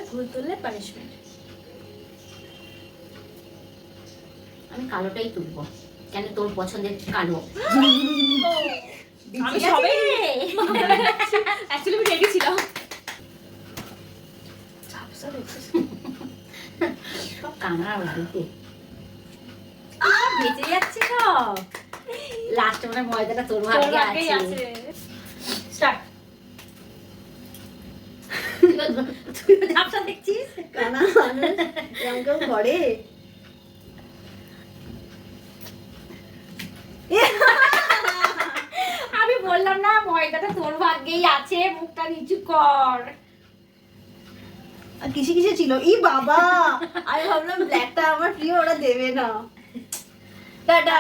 ভুল তুললে পানিশমেন্ট। আমি কালোটাই তুলবো, কেন তোর পছন্দের কালো। আমি সবে অ্যাকচুয়ালি আমি রেডি ছিলাম। সব কানা বাড়িতে সব বেঁচে যাচ্ছে সব। লাস্টে মানে ময়দাটা তোর ভাগ্যে আছে। স্টার্ট। তুই ঝাপসা দেখছিস, কানা মানুষ এরকম কেউ করে? আমি বললাম না ময়দাটা তোর ভাগ্যেই আছে, মুখটা নিচু কর। আর কিসে কিসে ছিল? ই বাবা, আমি ভাবলাম ব্ল্যাকটা আমার প্রিয়, ওরা দেবে না। টাটা।